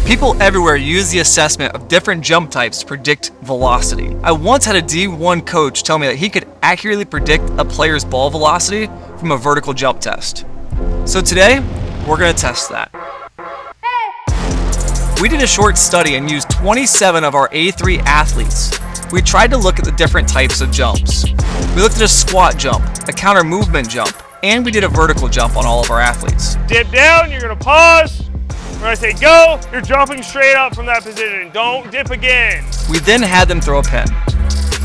People everywhere use the assessment of different jump types to predict velocity. I once had a D1 coach tell me that he could accurately predict a player's ball velocity from a vertical jump test. So today, we're going to test that. We did a short study and used 27 of our A3 athletes. We tried to look at the different types of jumps. We looked at a squat jump, a counter movement jump, and we did a vertical jump on all of our athletes. Dip down, you're going to pause. When I say go, you're jumping straight up from that position. Don't dip again. We then had them throw a pin.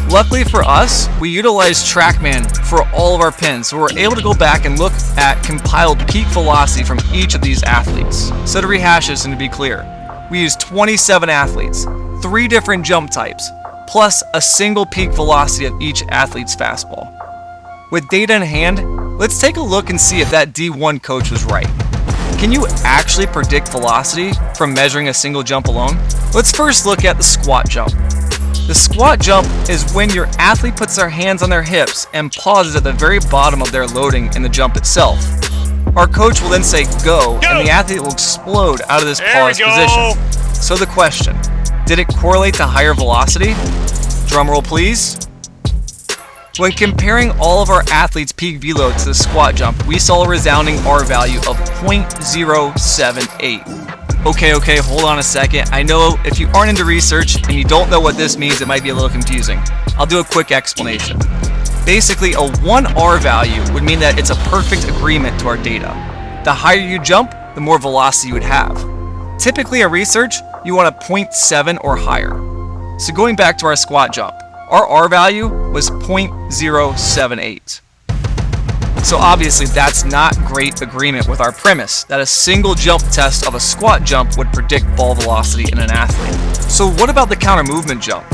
Luckily for us, we utilized TrackMan for all of our pins, so we're able to go back and look at compiled peak velocity from each of these athletes. So to rehash this and to be clear, we used 27 athletes, 3 different jump types, plus a single peak velocity of each athlete's fastball. With data in hand, let's take a look and see if that D1 coach was right. Can you actually predict velocity from measuring a single jump alone? Let's first look at the squat jump. The squat jump is when your athlete puts their hands on their hips and pauses at the very bottom of their loading in the jump itself. Our coach will then say go, and the athlete will explode out of this paused position. So the question, did it correlate to higher velocity? Drum roll please. When comparing all of our athletes' peak velo to the squat jump, we saw a resounding R value of 0.078. Okay, hold on a second. I know if you aren't into research and you don't know what this means, it might be a little confusing. I'll do a quick explanation. Basically, a 1 R value would mean that it's a perfect agreement to our data. The higher you jump, the more velocity you would have. Typically in research, you want a 0.7 or higher. So going back to our squat jump, our R value was 0.078. So obviously that's not great agreement with our premise that a single jump test of a squat jump would predict ball velocity in an athlete. So what about the counter movement jump?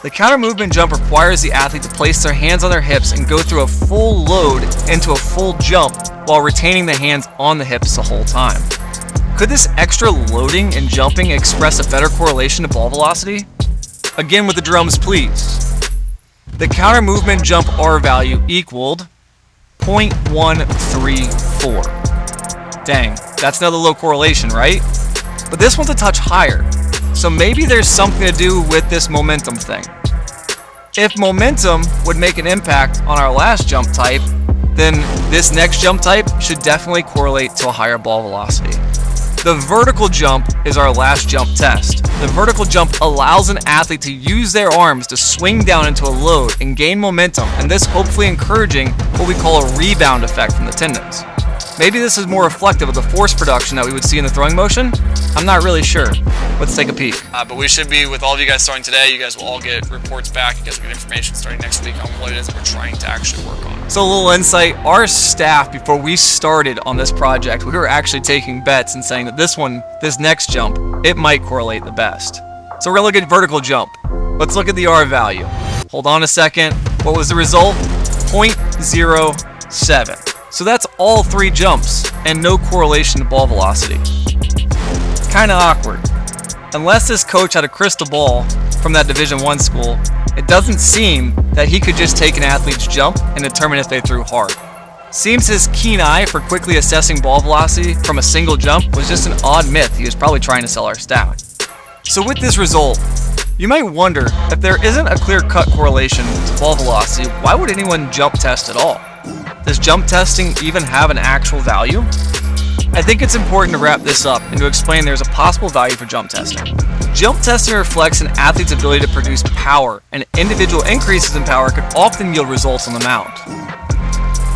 The counter movement jump requires the athlete to place their hands on their hips and go through a full load into a full jump while retaining the hands on the hips the whole time. Could this extra loading and jumping express a better correlation to ball velocity? Again with the drums please. The counter movement jump R value equaled 0.134. Dang, that's another low correlation, right? But this one's a touch higher, so maybe there's something to do with this momentum thing. If momentum would make an impact on our last jump type, then this next jump type should definitely correlate to a higher ball velocity. The vertical jump is our last jump test. The vertical jump allows an athlete to use their arms to swing down into a load and gain momentum, and this hopefully encouraging what we call a rebound effect from the tendons. Maybe this is more reflective of the force production that we would see in the throwing motion? I'm not really sure. Let's take a peek. But we should be, with all of you guys starting today, you guys will all get reports back. You guys will get information starting next week on what it is that we're trying to actually work on. So a little insight, our staff, before we started on this project, we were actually taking bets and saying that this next jump, it might correlate the best. So we're gonna look at vertical jump. Let's look at the R value. Hold on a second. What was the result? 0.07. So that's all 3 jumps and no correlation to ball velocity. Kinda awkward. Unless this coach had a crystal ball from that Division I school, it doesn't seem that he could just take an athlete's jump and determine if they threw hard. Seems his keen eye for quickly assessing ball velocity from a single jump was just an odd myth he was probably trying to sell our staff. So with this result, you might wonder if there isn't a clear-cut correlation to ball velocity, why would anyone jump test at all? Does jump testing even have an actual value? I think it's important to wrap this up and to explain there's a possible value for jump testing. Jump testing reflects an athlete's ability to produce power, and individual increases in power could often yield results on the mound.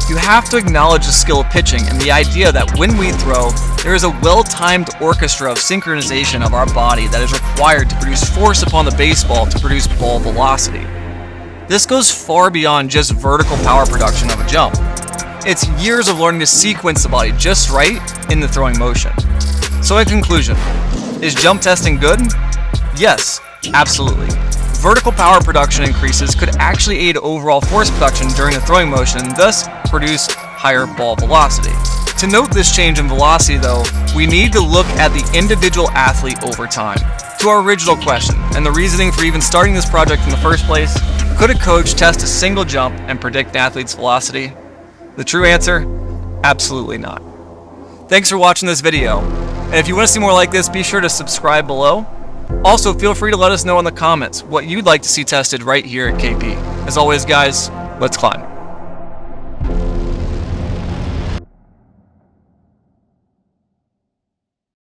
You have to acknowledge the skill of pitching and the idea that when we throw, there is a well-timed orchestra of synchronization of our body that is required to produce force upon the baseball to produce ball velocity. This goes far beyond just vertical power production of a jump. It's years of learning to sequence the body just right in the throwing motion. So in conclusion, is jump testing good? Yes, absolutely. Vertical power production increases could actually aid overall force production during the throwing motion and thus produce higher ball velocity. To note this change in velocity though, we need to look at the individual athlete over time. To our original question, and the reasoning for even starting this project in the first place, could a coach test a single jump and predict an athlete's velocity? The true answer, absolutely not. Thanks for watching this video. And if you want to see more like this, be sure to subscribe below. Also, feel free to let us know in the comments what you'd like to see tested right here at KP. As always, guys, let's climb.